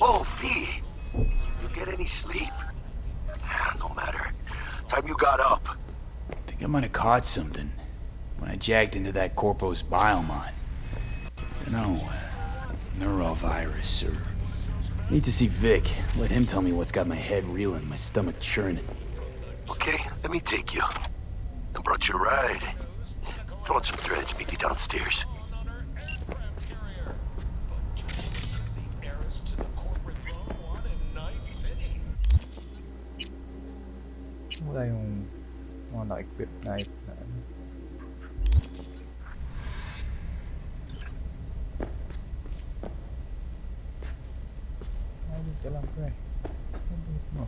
Oh, V! You get any sleep? No matter. Time you got up. I think I might have caught something when I jacked into that Corpo's biomon. Dunno, neurovirus or... Need to see Vic. Let him tell me what's got my head reeling, my stomach churning. Okay, let me take you. I brought you a ride. Throw on some threads, meet me downstairs. Wala yung mga na-equip na ito na ano. Ayun ka lang pre. Saan dito mo?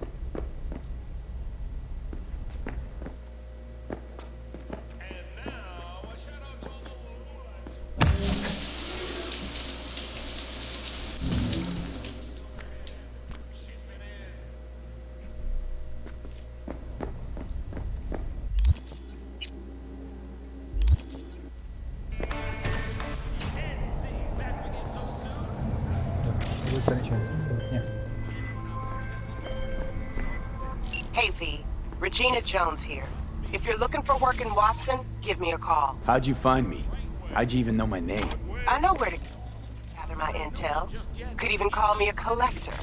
Hey V, Regina Jones here. If you're looking for work in Watson, give me a call. How'd you find me? How'd you even know my name? I know where to gather my intel. Could even call me a collector.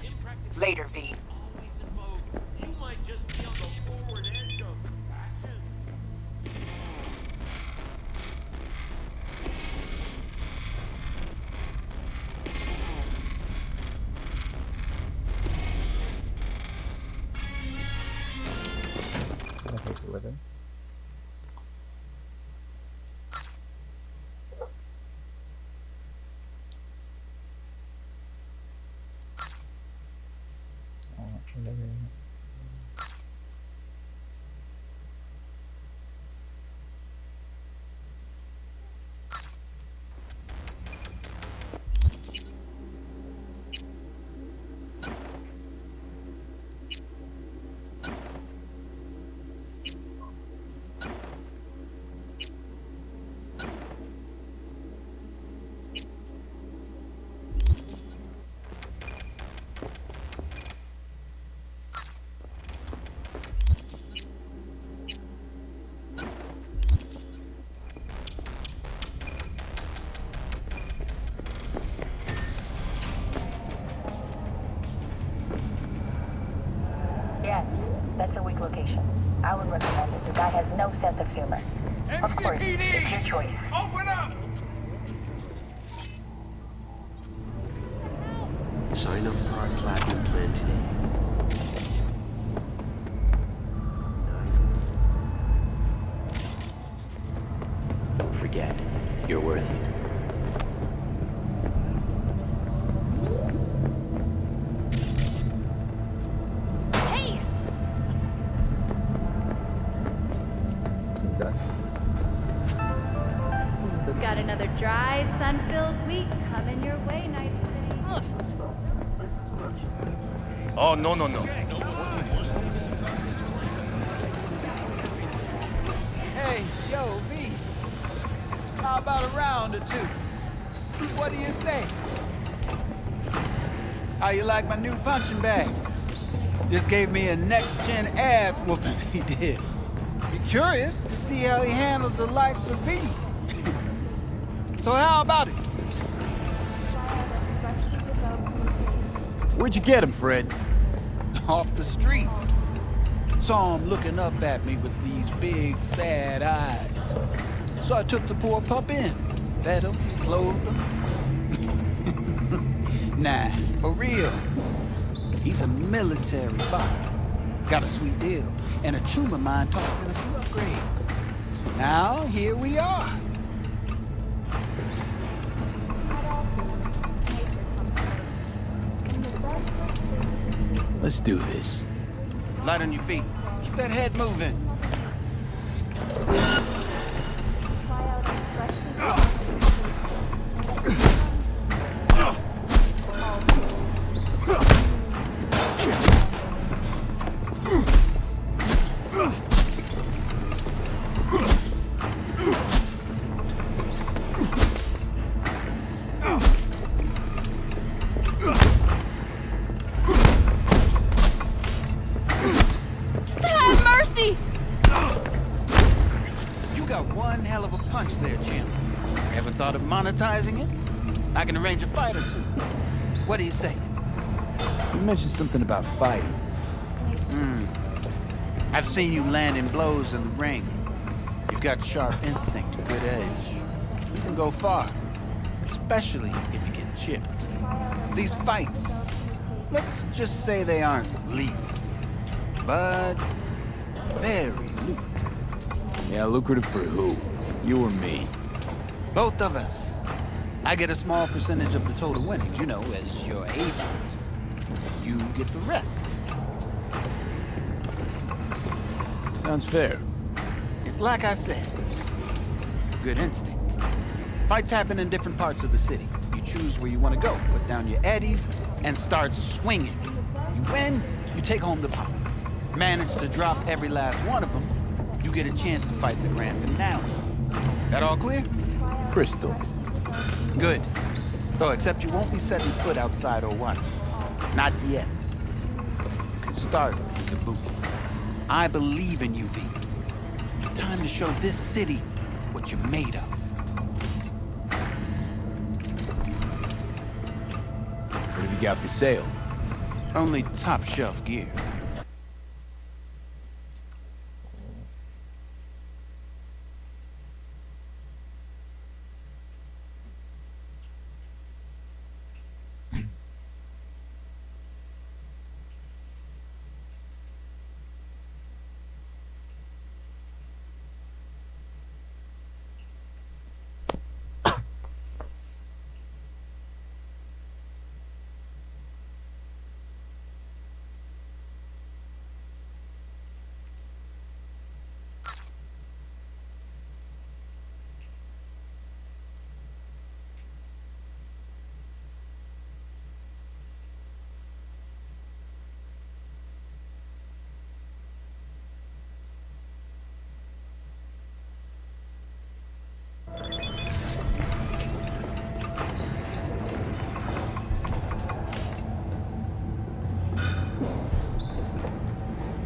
Later, V. Weapon. Yes, that's a weak location. I would recommend it. The guy has no sense of humor. Of course, it's your choice. Open up! Sign up for our platinum plan today. Don't forget, you're worth it. Got another dry, sun-filled week coming your way, Night City. Oh, no. Hey, yo, V. How about a round or two? What do you say? How you like my new punching bag? Just gave me a next-gen ass whooping, he did. Be curious to see how he handles the likes of V. So how about it? Where'd you get him, Fred? Off the street. Saw him looking up at me with these big, sad eyes. So I took the poor pup in. Fed him, clothed him. Nah, for real. He's a military bot. Got a sweet deal. And a tumor mine tossed in a few upgrades. Now, here we are. Let's do this. Light on your feet. Keep that head moving. Thought of monetizing it? I can arrange a fight or two. What do you say? You mentioned something about fighting. I've seen you landing blows in the ring. You've got sharp instinct, good edge. You can go far, especially if you get chipped. These fights, let's just say they aren't legal, but very lucrative. Yeah, lucrative for who? You or me? Both of us. I get a small percentage of the total winnings, you know, as your agent. You get the rest. Sounds fair. It's like I said, good instinct. Fights happen in different parts of the city. You choose where you want to go, put down your eddies, and start swinging. You win, you take home the pot. Manage to drop every last one of them, you get a chance to fight in the grand finale. That all clear? Crystal. Good. Oh, except you won't be setting foot outside or Watson. Not yet. You can start in Kabuki. I believe in you, V. Time to show this city what you're made of. What have you got for sale? Only top shelf gear.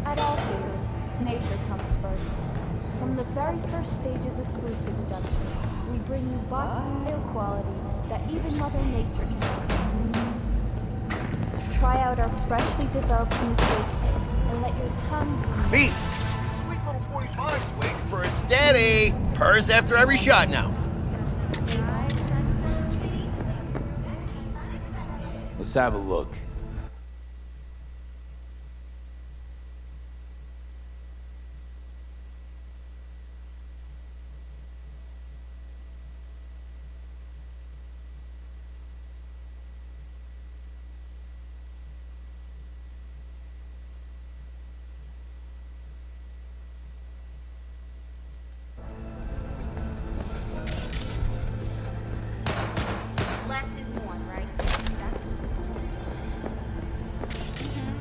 At all things, nature comes first. From the very first stages of food production, we bring you bio quality that even Mother Nature can. Try out our freshly developed new tastes and let your tongue. Beat! Sweet little 45's waiting for its daddy. Purrs after every shot now. Let's have a look. Less is more, right?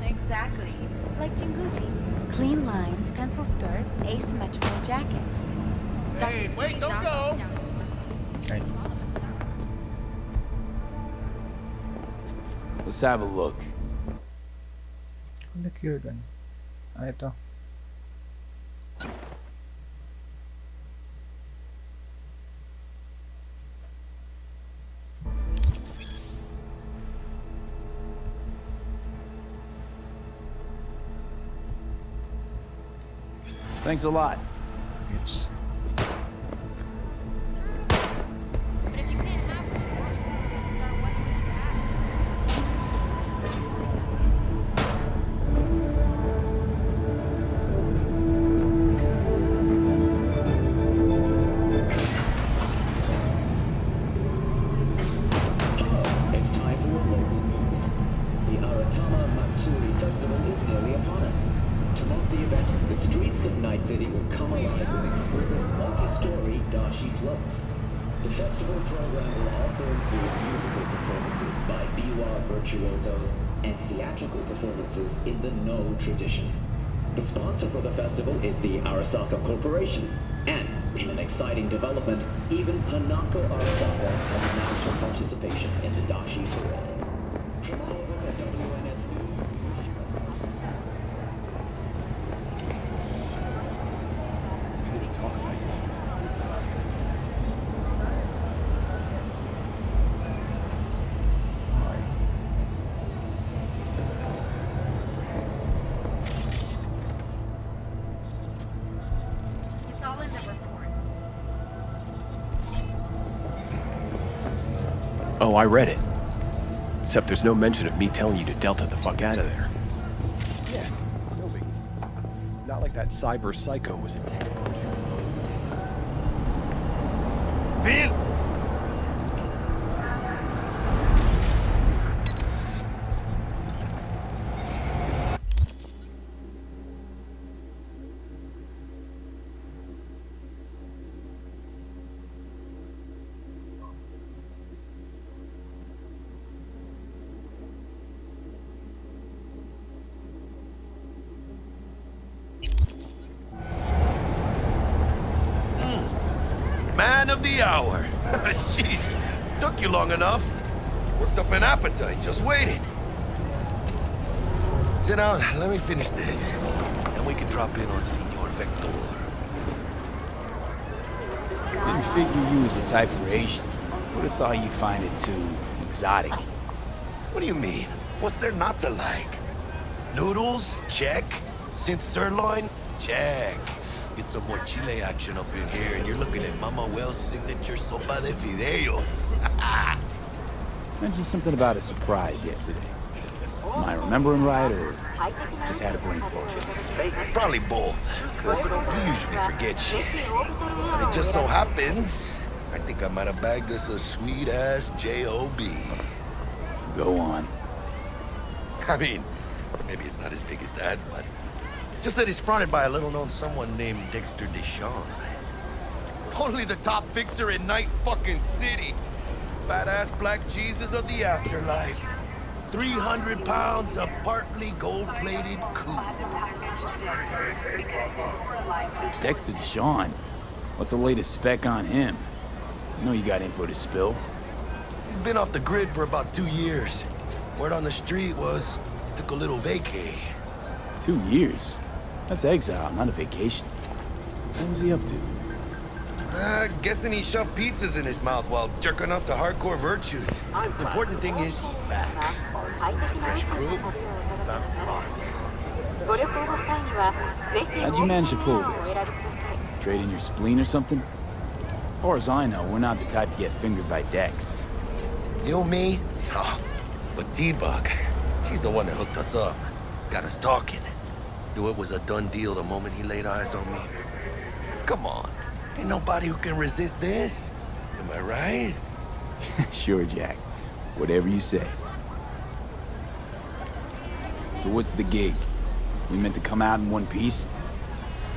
Exactly. Like Jinguji. Clean lines, pencil skirts, asymmetrical jackets. Hey, wait, don't go! Right. Let's have a look. The cure gun. Ito. Thanks a lot. It's But if you can't have what you want, start wanting what you have. It's time for your local news. The Aratama Matsuri Festival is nearly upon us. To mark the event, the streets of Night City will come alive with exquisite multi-story dashi floats. The festival program will also include musical performances by biwa virtuosos and theatrical performances in the No tradition. The sponsor for the festival is the Arasaka Corporation, and in an exciting development, even Hanako Arasaka has announced her participation in the dashi parade. From all of us at WNS News. We need to talk about yesterday. Oh, I read it. Except there's no mention of me telling you to Delta the fuck out of there. Yeah, no big. Not like that cyber psycho was intent. Phil! Man of the hour. Jeez, took you long enough. Worked up an appetite, just waiting. Sit down, let me finish this. Then we can drop in on Senor Vector. Didn't figure you was the type for Asian. Would have thought you'd find it too exotic. What do you mean? What's there not to like? Noodles? Check. Synth sirloin? Check. Get some more chile action up in here, and you're looking at Mama Wells' signature sopa de fideos. Mentioned something about a surprise yesterday. Am I remembering right, or just had a brain fog? Probably both, because you usually forget shit. And it just so happens, I think I might have bagged us a sweet-ass J.O.B. Go on. I mean, maybe it's not as big as that, but just that he's fronted by a little-known someone named Dexter Deshawn. Only the top fixer in Night fucking City. Fat-ass black Jesus of the afterlife. 300 pounds of partly gold-plated coupe. Dexter Deshawn. What's the latest spec on him? I know you got info to spill. He's been off the grid for about 2 years. Word on the street was took a little vacay. 2 years? That's exile, not a vacation. What was he up to? Guessing he shoved pizzas in his mouth while jerking off to hardcore virtues. The important thing is he's back. Fresh crew, found the boss. How'd you manage to pull this? Trade in your spleen or something? As far as I know, we're not the type to get fingered by Dex. You, me? Oh, but T-Bug, she's the one that hooked us up. Got us talking. Knew it was a done deal the moment he laid eyes on me. 'Cause come on, ain't nobody who can resist this. Am I right? Sure, Jack. Whatever you say. So what's the gig? We meant to come out in one piece?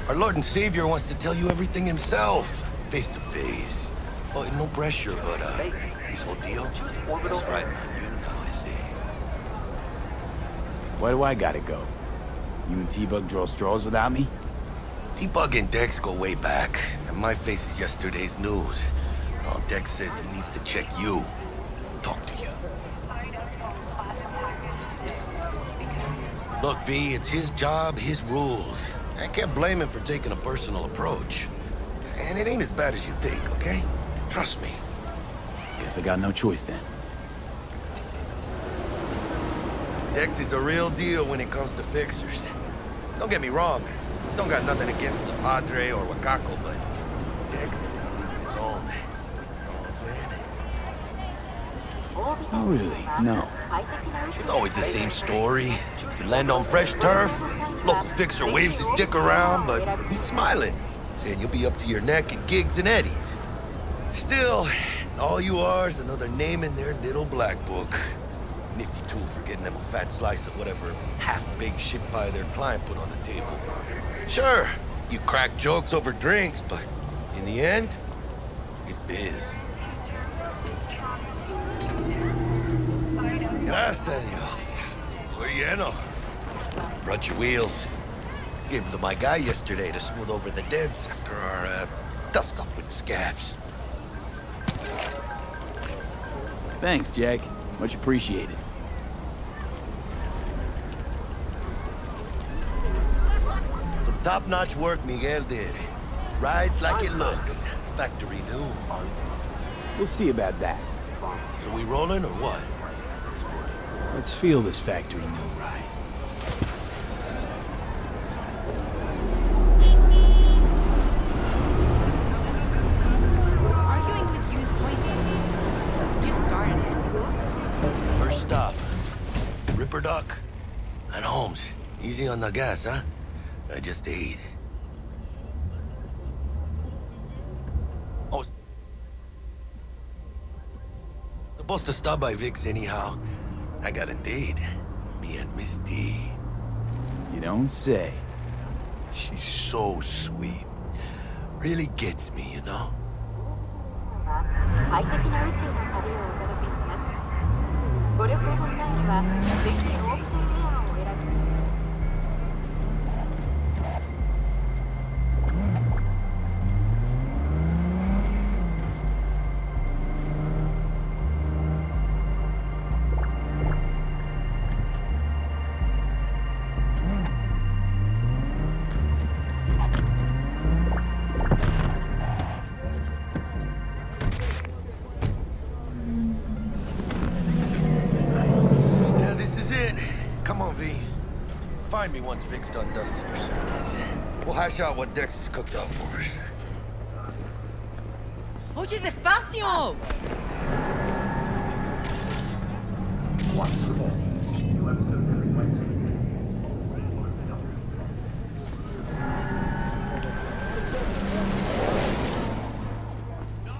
Our Lord and Savior wants to tell you everything himself, face to face. Oh, no pressure, but this whole deal is riding on you now, I see. Why do I gotta go? You and T-Bug draw straws without me? T-Bug and Dex go way back, and my face is yesterday's news. Well, Dex says he needs to check you, talk to you. Look, V, it's his job, his rules. I can't blame him for taking a personal approach. And it ain't as bad as you think, okay? Trust me. Guess I got no choice then. Dex is a real deal when it comes to fixers. Don't get me wrong, don't got nothing against the Padre or Wakako, but Dex is in a league of his own. You know what I'm saying? Oh, really? No. It's always the same story. You land on fresh turf, local fixer waves his dick around, but he's smiling, saying you'll be up to your neck in gigs and eddies. Still, all you are is another name in their little black book. Nifty tool for getting them a fat slice of whatever half-baked shit pie their client put on the table. Sure, you crack jokes over drinks, but in the end, it's biz. Gracias a Dios. Estoy lleno. Brought your wheels. Gave them to my guy yesterday to smooth over the dents after our dust-up with the scabs. Thanks, Jack. Much appreciated. Some top-notch work Miguel did. Rides like it looks. Factory new. We'll see about that. So we rolling or what? Let's feel this factory new ride. Arguing with you is pointless. You started it. stop? Ripperdoc? And Holmes, easy on the gas, huh? I just ate. Oh, supposed to stop by Vic's anyhow. I got a date. Me and Misty. You don't say. She's so sweet. Really gets me, you know? 快適な宇宙の旅をお届けします。ご旅行の際には、ぜひオープンエアをお選びください。Yeah, this is it. Come on, V. Find me once Vic's done dusting her circuits. We'll hash out what Dex has cooked up for us. Oye, despacio!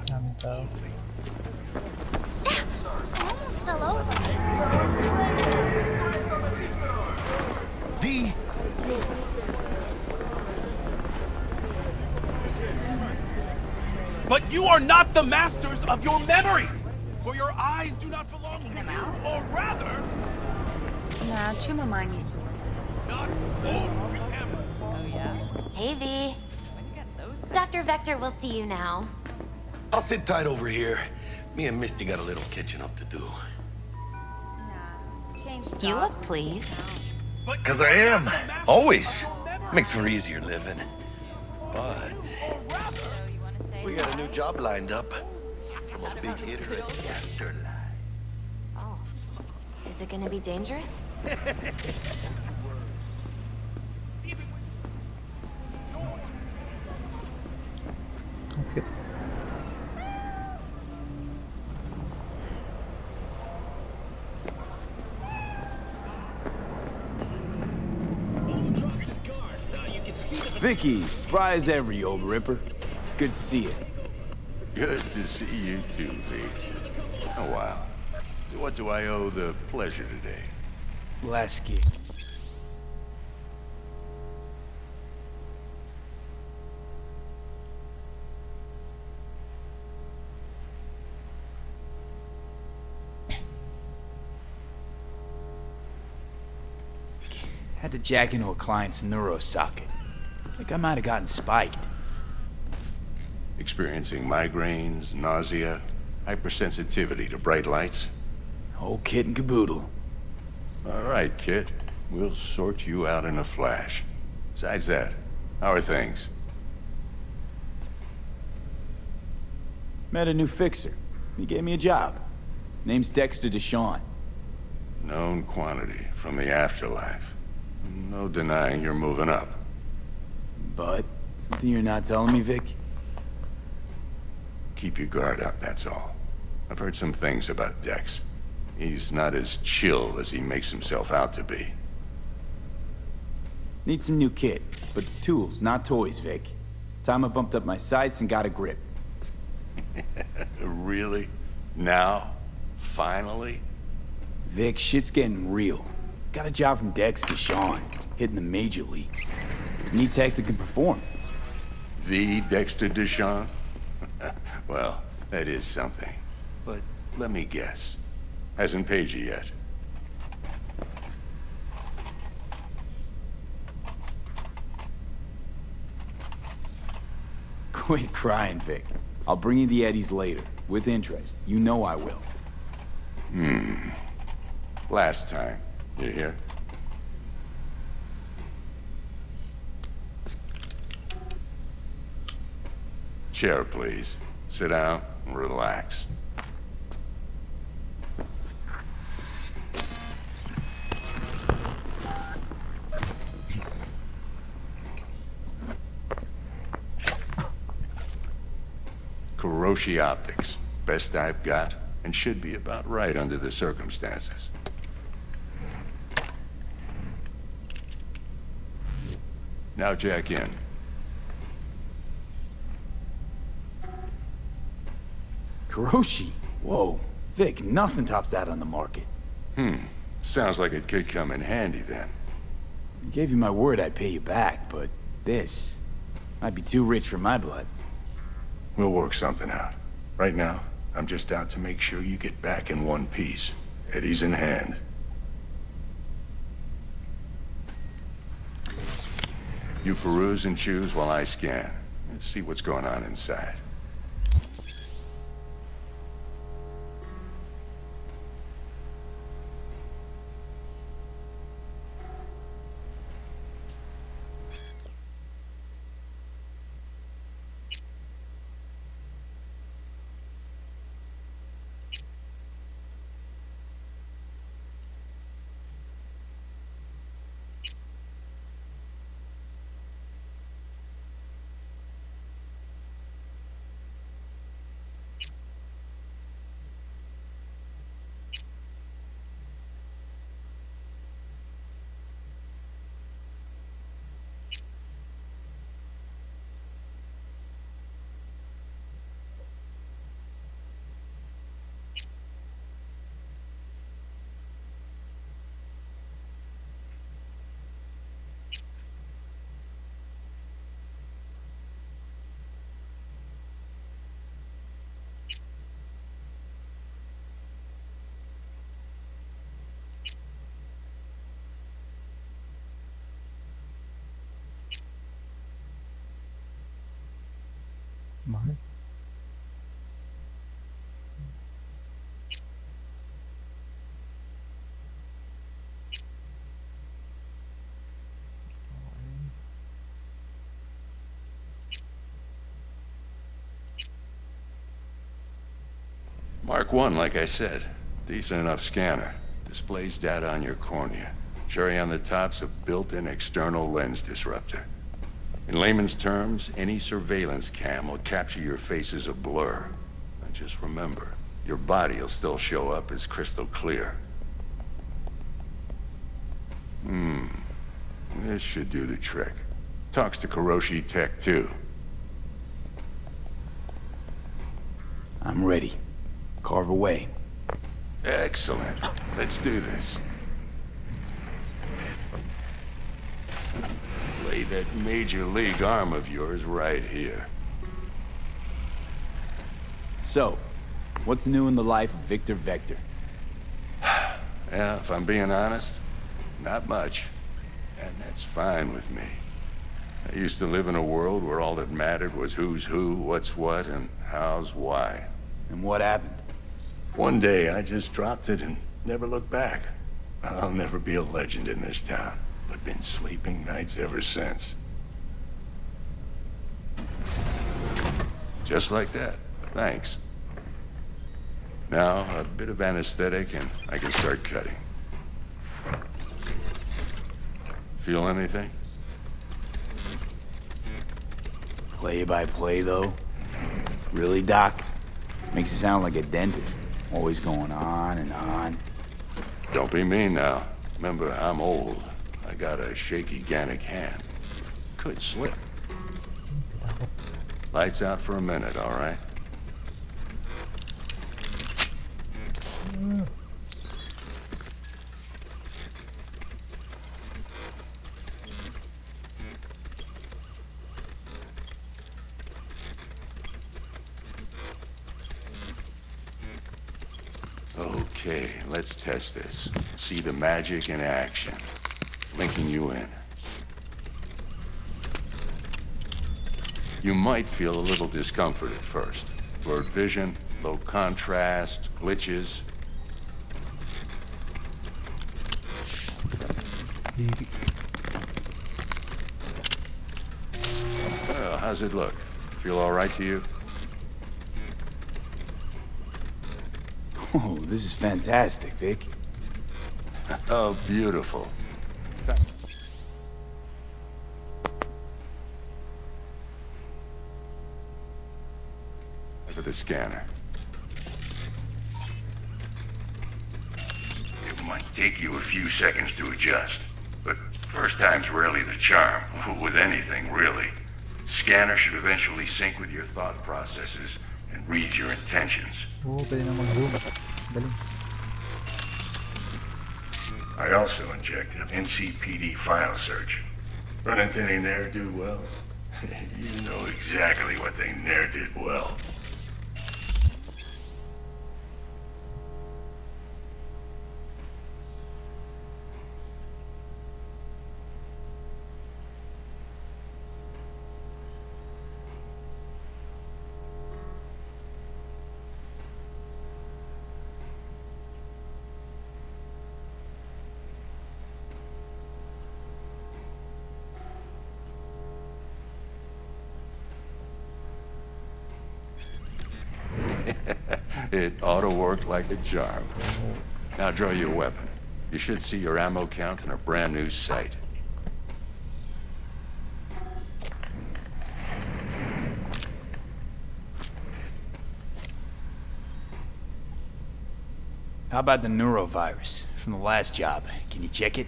Mantap. I almost fell over. V! But you are not the masters of your memories! For your eyes do not belong to you, or rather, Nah, Chumamine used to work. not own him. Oh, yeah? Hey, V. When you got those Dr. Vector will see you now. I'll sit tight over here. Me and Misty got a little catching up to do. Nah, change jobs. You look pleased. Cause I am. Always. Makes for easier living. But we got a new job lined up. I'm a big hitter at the afterlife. Oh. Is it gonna be dangerous? Okay. Vicky, spry as ever, you old ripper. It's good to see you. Good to see you too, V. It's been a while. What do I owe the pleasure today? Last gig. Had to jack into a client's neuro socket. Like I might have gotten spiked. Experiencing migraines, nausea, hypersensitivity to bright lights? Whole kit and caboodle. All right, kid. We'll sort you out in a flash. Besides that, how are things? Met a new fixer. He gave me a job. Name's Dexter Deshawn. Known quantity from the afterlife. No denying you're moving up. But something you're not telling me, Vic? Keep your guard up, that's all. I've heard some things about Dex. He's not as chill as he makes himself out to be. Need some new kit, but tools, not toys, Vic. Time I bumped up my sights and got a grip. Really? Now? Finally? Vic, shit's getting real. Got a job from Dex Deshawn, hitting the major leagues. Need tech that can perform. The Dexter Deshawn? Well, that is something. But let me guess. Hasn't paid you yet. Quit crying, Vic. I'll bring you the eddies later, with interest. You know I will. Last time. You hear? Chair, please. Sit down and relax. Kuroshi Optics. Best I've got, and should be about right under the circumstances. Now jack in. Kuroshi? Whoa. Vic, nothing tops that on the market. Sounds like it could come in handy then. I gave you my word I'd pay you back, but this might be too rich for my blood. We'll work something out. Right now, I'm just out to make sure you get back in one piece. Eddie's in hand. You peruse and choose while I scan. See what's going on inside. Mark. Mark 1, like I said. Decent enough scanner. Displays data on your cornea. Cherry on the top's a built-in external lens disruptor. In layman's terms, any surveillance cam will capture your face as a blur. And just remember, your body will still show up as crystal clear. This should do the trick. Talks to Kuroshi Tech, too. I'm ready. Carve away. Excellent. Let's do this. Lay that major league arm of yours right here. So, what's new in the life of Victor Vector? Yeah, if I'm being honest, not much. And that's fine with me. I used to live in a world where all that mattered was who's who, what's what, and how's why. And what happened? One day, I just dropped it and never looked back. I'll never be a legend in this town, but been sleeping nights ever since. Just like that. Thanks. Now, a bit of anesthetic and I can start cutting. Feel anything? Play by play, though? Really, Doc? Makes you sound like a dentist. Always going on and on. Don't be mean now. Remember, I'm old. I got a shaky Gannic hand. Could slip. Lights out for a minute, all right? Okay, let's test this. See the magic in action. Linking you in. You might feel a little discomfort at first. Blurred vision, low contrast, glitches. Well, how's it look? Feel all right to you? Oh, this is fantastic, Vic. Oh, beautiful. For the scanner. might take you a few seconds to adjust. But first time's rarely the charm, with anything, really. Scanner should eventually sync with your thought processes and read your intentions. Oh, pwede na mag-boom. Galing. I also injected NCPD file search. Run into any ne'er-do-wells? You know exactly what they ne'er did well. It ought to work like a charm. Now draw your weapon. You should see your ammo count in a brand new sight. How about the neurovirus from the last job? Can you check it?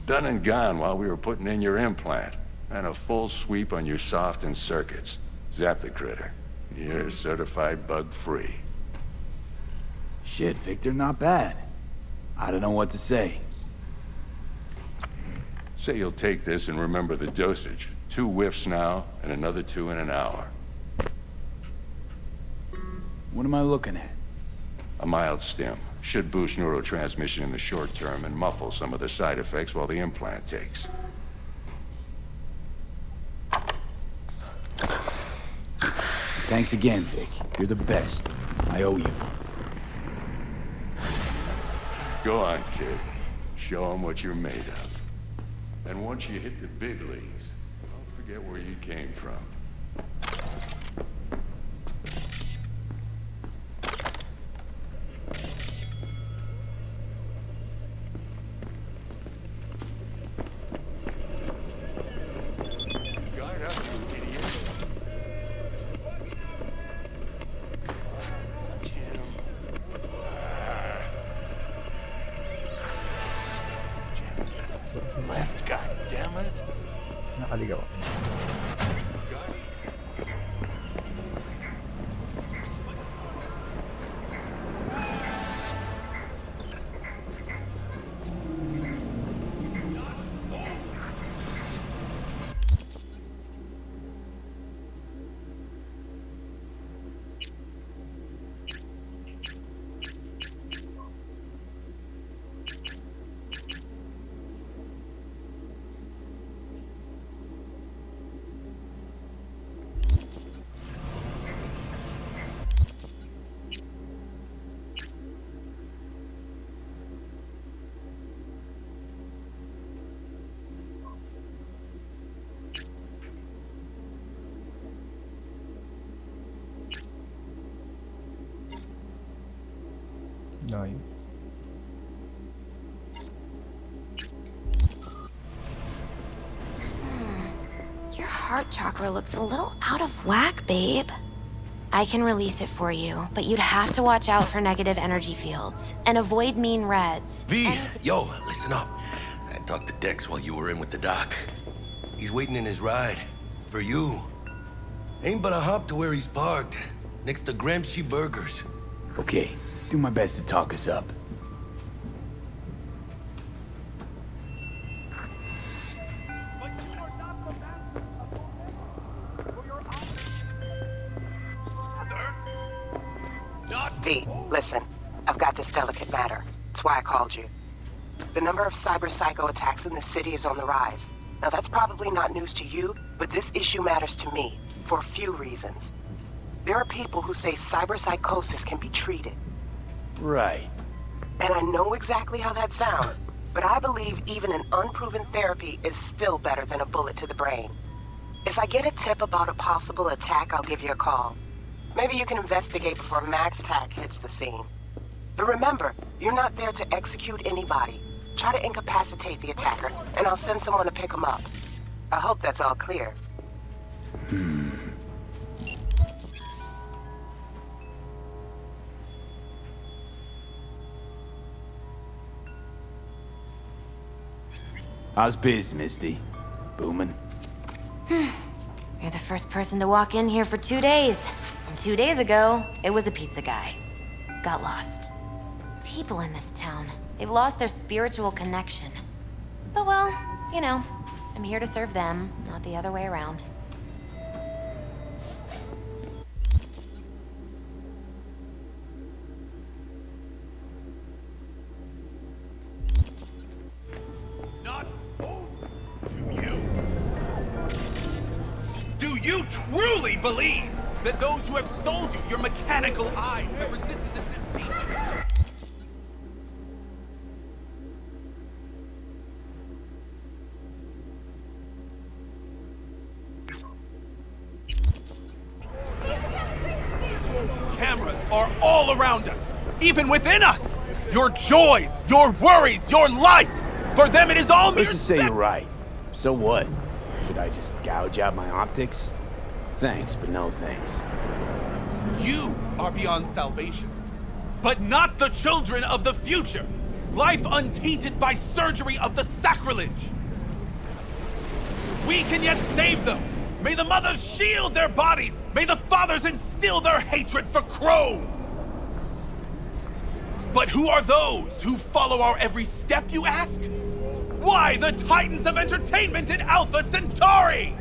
Done and gone while we were putting in your implant. And a full sweep on your soft and circuits. Zap the critter. You're certified bug-free. Shit, Victor, not bad. I don't know what to say. Say you'll take this and remember the dosage. 2 whiffs now, and another 2 in an hour. What am I looking at? A mild stim. Should boost neurotransmission in the short term and muffle some of the side effects while the implant takes. Thanks again, Vic. You're the best. I owe you. Go on, kid. Show them what you're made of. And once you hit the big leagues, don't forget where you came from. Guard up, you idiot. Left, goddammit. Nakaligaw. No. Your heart chakra looks a little out of whack, babe. I can release it for you, but you'd have to watch out for negative energy fields and avoid mean reds. V, yo, listen up. I talked to Dex while you were in with the doc. He's waiting in his ride. For you. Ain't but a hop to where he's parked. Next to Gramsci Burgers. Okay, do my best to talk us up. V, listen. I've got this delicate matter. That's why I called you. The number of cyber psycho attacks in the city is on the rise. Now that's probably not news to you, but this issue matters to me for a few reasons. There are people who say cyberpsychosis can be treated. Right. And I know exactly how that sounds, but I believe even an unproven therapy is still better than a bullet to the brain. If I get a tip about a possible attack, I'll give you a call. Maybe you can investigate before Max Tack hits the scene. But remember, you're not there to execute anybody. Try to incapacitate the attacker, and I'll send someone to pick him up. I hope that's all clear. How's biz, Misty? Booming? You're the first person to walk in here for 2 days. And 2 days ago, it was a pizza guy. Got lost. People in this town, they've lost their spiritual connection. But well, you know, I'm here to serve them, not the other way around. Do you truly believe that those who have sold you your mechanical eyes have resisted the temptation? Cameras are all around us, even within us. Your joys, your worries, your life. For them, it is all mere. Let's just say you're right. So what? Should I just gouge out my optics? Thanks, but no thanks. You are beyond salvation, but not the children of the future. Life untainted by surgery of the sacrilege. We can yet save them. May the mothers shield their bodies. May the fathers instill their hatred for Crow. But who are those who follow our every step, you ask? Why the titans of entertainment in Alpha Centauri?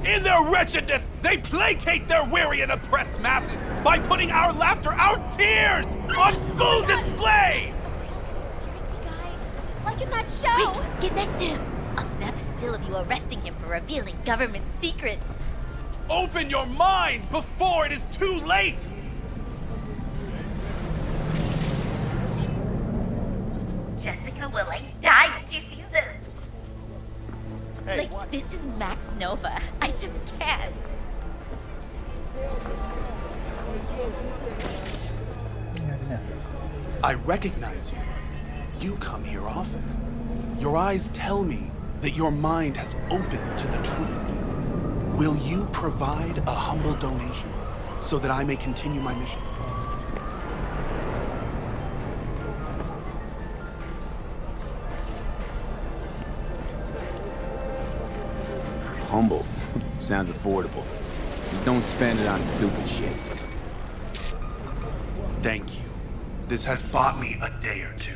In their wretchedness, they placate their weary and oppressed masses by putting our laughter, our tears, on full display! Like in that show! Quick, get next to him! I'll snap a still of you arresting him for revealing government secrets. Open your mind before it is too late! Jessica willing, die when she sees this. Hey, like, what? This is Max Nova. I just can't. I recognize you. You come here often. Your eyes tell me that your mind has opened to the truth. Will you provide a humble donation so that I may continue my mission? Humble. Sounds affordable. Just don't spend it on stupid shit. Thank you. This has bought me a day or two.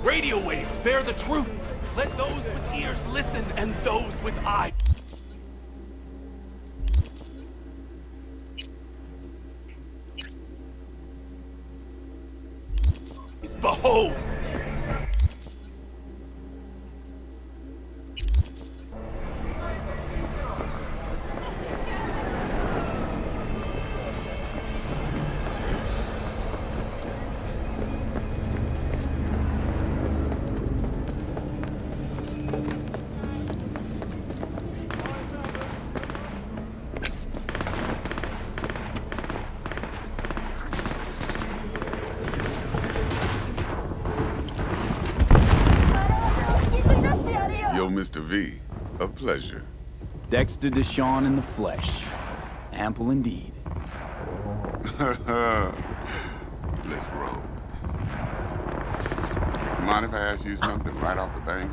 Radio waves bear the truth. Let those with ears listen and those with eyes. Behold! Yo, Mr. V, a pleasure. Dexter Deshawn in the flesh. Ample indeed. Let's roll. Mind if I ask you something right off the bank?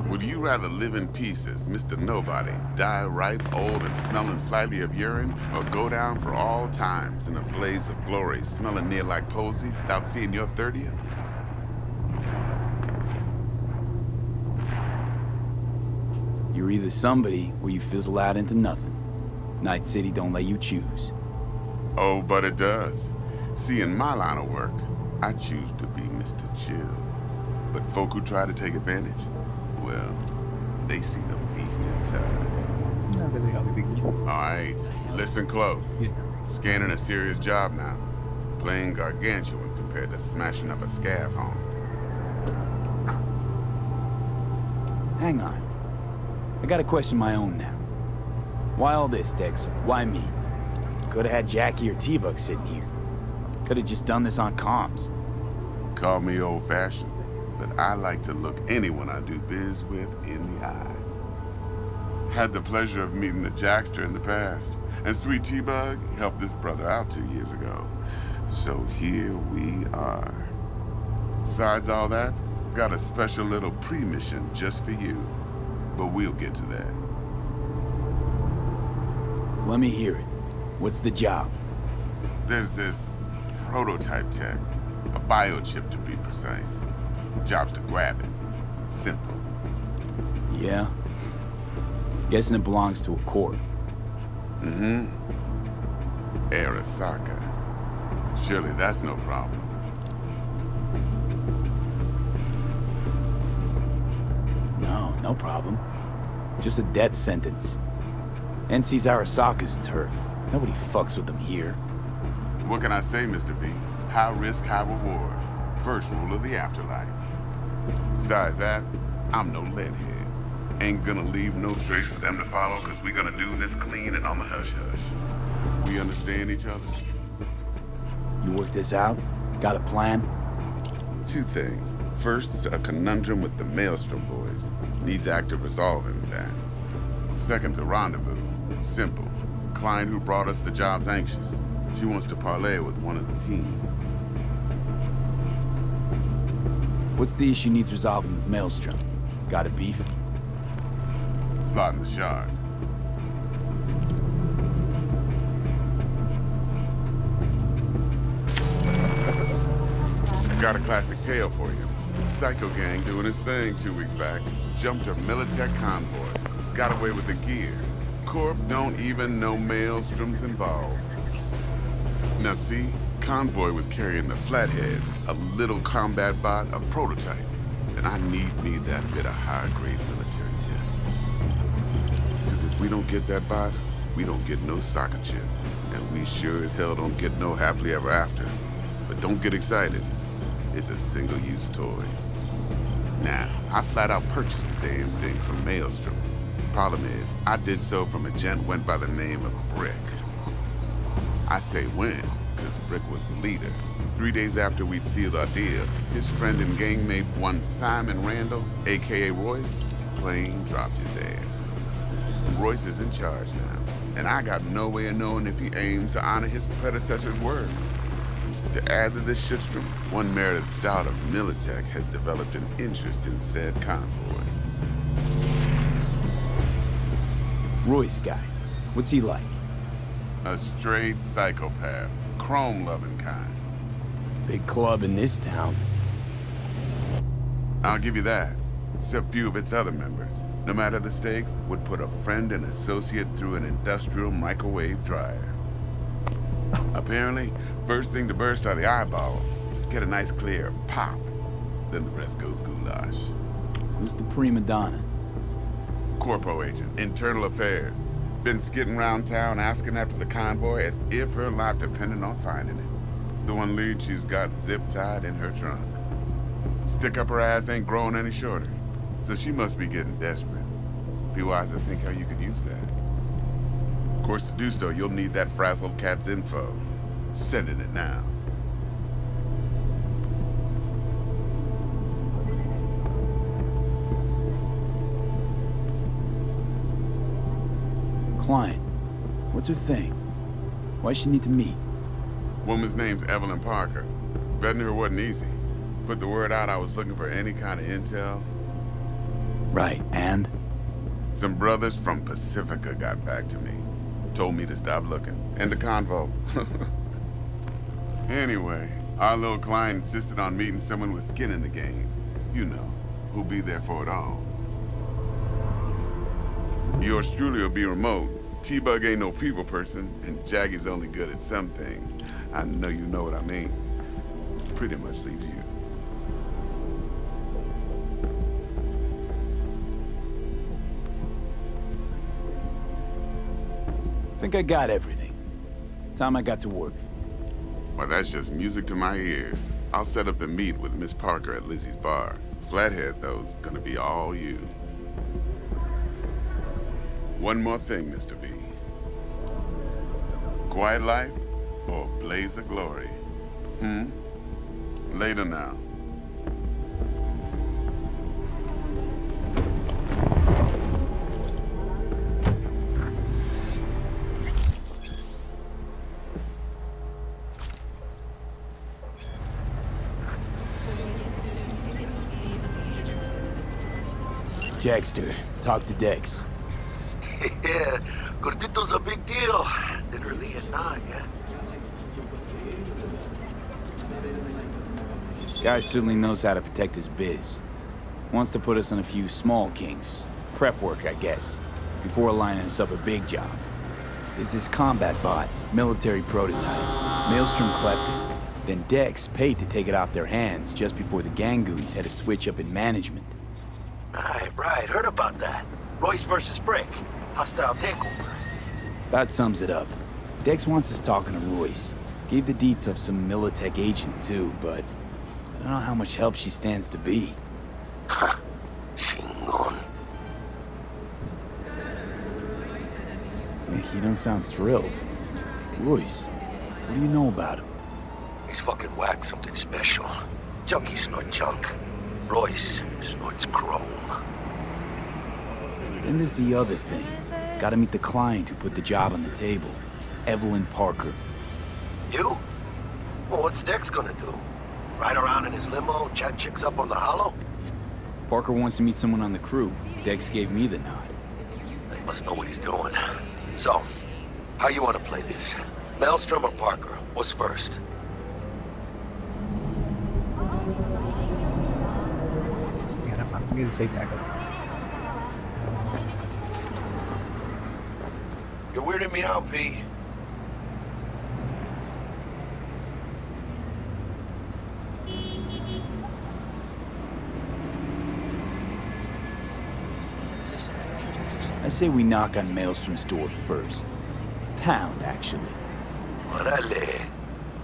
Would you rather live in peace as Mr. Nobody, die ripe, old, and smelling slightly of urine, or go down for all times in a blaze of glory, smelling near like posies, without seeing your 30th? You're either somebody or you fizzle out into nothing. Night City don't let you choose. Oh, but it does. See, in my line of work, I choose to be Mr. Chill. But folk who try to take advantage, well, they see the beast inside. Alright, listen close. Scanning a serious job now. Playing gargantuan compared to smashing up a scav home. Hang on. I gotta question my own now. Why all this, Dex? Why me? Could've had Jackie or T-Bug sitting here. Could've just done this on comms. Call me old-fashioned, but I like to look anyone I do biz with in the eye. Had the pleasure of meeting the Jackster in the past, and sweet T-Bug helped this brother out 2 years ago. So here we are. Besides all that, got a special little pre-mission just for you. But we'll get to that. Let me hear it. What's the job? There's this prototype tech. A biochip to be precise. Job's to grab it. Simple. Yeah? Guessing it belongs to a corp. Mm-hmm. Arasaka. Surely that's no problem. No problem. Just a death sentence. NC's Arasaka's turf. Nobody fucks with them here. What can I say, Mr. V? High risk, high reward. First rule of the afterlife. Besides that, I'm no leadhead. Ain't gonna leave no trace for them to follow, because we're gonna do this clean and on the hush-hush. We understand each other? You work this out? Got a plan? Two things. First, a conundrum with the Maelstrom boys. Needs active resolving that. Second, a rendezvous. Simple. Client who brought us the job's anxious. She wants to parlay with one of the team. What's the issue needs resolving with Maelstrom? Got a beef? Slot in the shard. Got a classic tale for you. Psycho gang doing his thing 2 weeks back. Jumped a Militech convoy. Got away with the gear. Corp don't even know Maelstrom's involved. Now see, convoy was carrying the Flathead, a little combat bot, a prototype. And I need me that bit of high-grade military tech. Because if we don't get that bot, we don't get no soccer chip. And we sure as hell don't get no happily ever after. But don't get excited. It's a single-use toy. Now, I flat out purchased the damn thing from Maelstrom. Problem is, I did so from a gent went by the name of Brick. I say when, because Brick was the leader. 3 days after we'd sealed our deal, his friend and gangmate, one Simon Randall, a.k.a. Royce, plain dropped his ass. Royce is in charge now, and I got no way of knowing if he aims to honor his predecessor's word. To add to this shitstorm, one Meredith Stout of Militech has developed an interest in said convoy. Royce guy. What's he like? A straight psychopath. Chrome-loving kind. Big club in this town. I'll give you that. Except few of its other members, no matter the stakes, would put a friend and associate through an industrial microwave dryer. Apparently, first thing to burst are the eyeballs. Get a nice clear pop. Then the rest goes goulash. Who's the prima donna? Corpo agent, internal affairs. Been skidding around town asking after the convoy as if her life depended on finding it. The one lead she's got zip-tied in her trunk. Stick up her ass ain't growing any shorter. So she must be getting desperate. Be wise to think how you could use that. Of course, to do so, you'll need that frazzled cat's info. Sending it now. Client. What's her thing? Why she need to meet? Woman's name's Evelyn Parker. Vetting her wasn't easy. Put the word out I was looking for any kind of intel. Right, and? Some brothers from Pacifica got back to me. Told me to stop looking. End of convo. Anyway, our little client insisted on meeting someone with skin in the game. You know, who'll be there for it all. Yours truly will be remote. T-Bug ain't no people person, and Jaggy's only good at some things. I know you know what I mean. Pretty much leaves you. Think I got everything. Time I got to work. Well, that's just music to my ears. I'll set up the meet with Miss Parker at Lizzie's bar. Flathead, though's gonna be all you. One more thing, Mr. V. Quiet life or blaze of glory? Later now. Jackster, talk to Dex. Yeah, Gordito's a big deal. Literally and not, yeah. Guy certainly knows how to protect his biz. Wants to put us on a few small kinks. Prep work, I guess. Before lining us up a big job. There's this combat bot, military prototype. Maelstrom clept it. Then Dex paid to take it off their hands just before the gang goons had a switch up in management. Right, heard about that. Royce versus Brick. Hostile takeover. That sums it up. Dex wants us talking to Royce. Gave the deets of some Militech agent too, but I don't know how much help she stands to be. Ha! Chingon. You don't sound thrilled. Royce, what do you know about him? He's fucking whack something special. Junkies snort junk. Royce snorts chrome. Then there's the other thing. Gotta meet the client who put the job on the table. Evelyn Parker. You? Well, what's Dex gonna do? Ride around in his limo, chat chicks up on the hollow? Parker wants to meet someone on the crew. Dex gave me the nod. He must know what he's doing. So, how you want to play this? Maelstrom or Parker? What's first? Hanap ako yung save na agad. You're weirding me out, V. I say we knock on Maelstrom's door first. Pound, actually. Orale.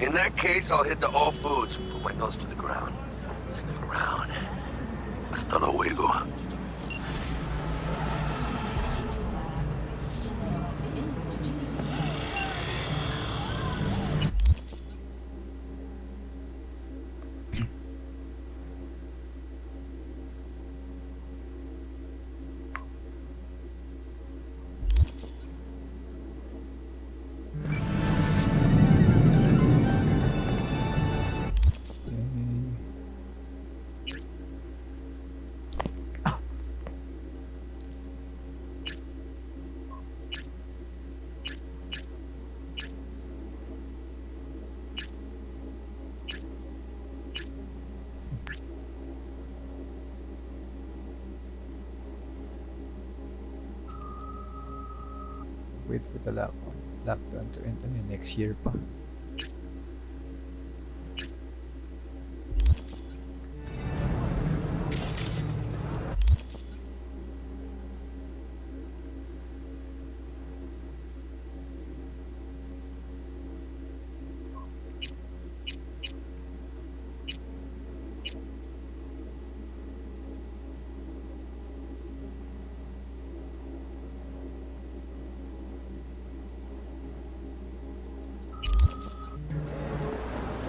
In that case, I'll hit the all foods, put my nose to the ground. Sniff around. Hasta luego. Wait for the lockdown to end next year pa.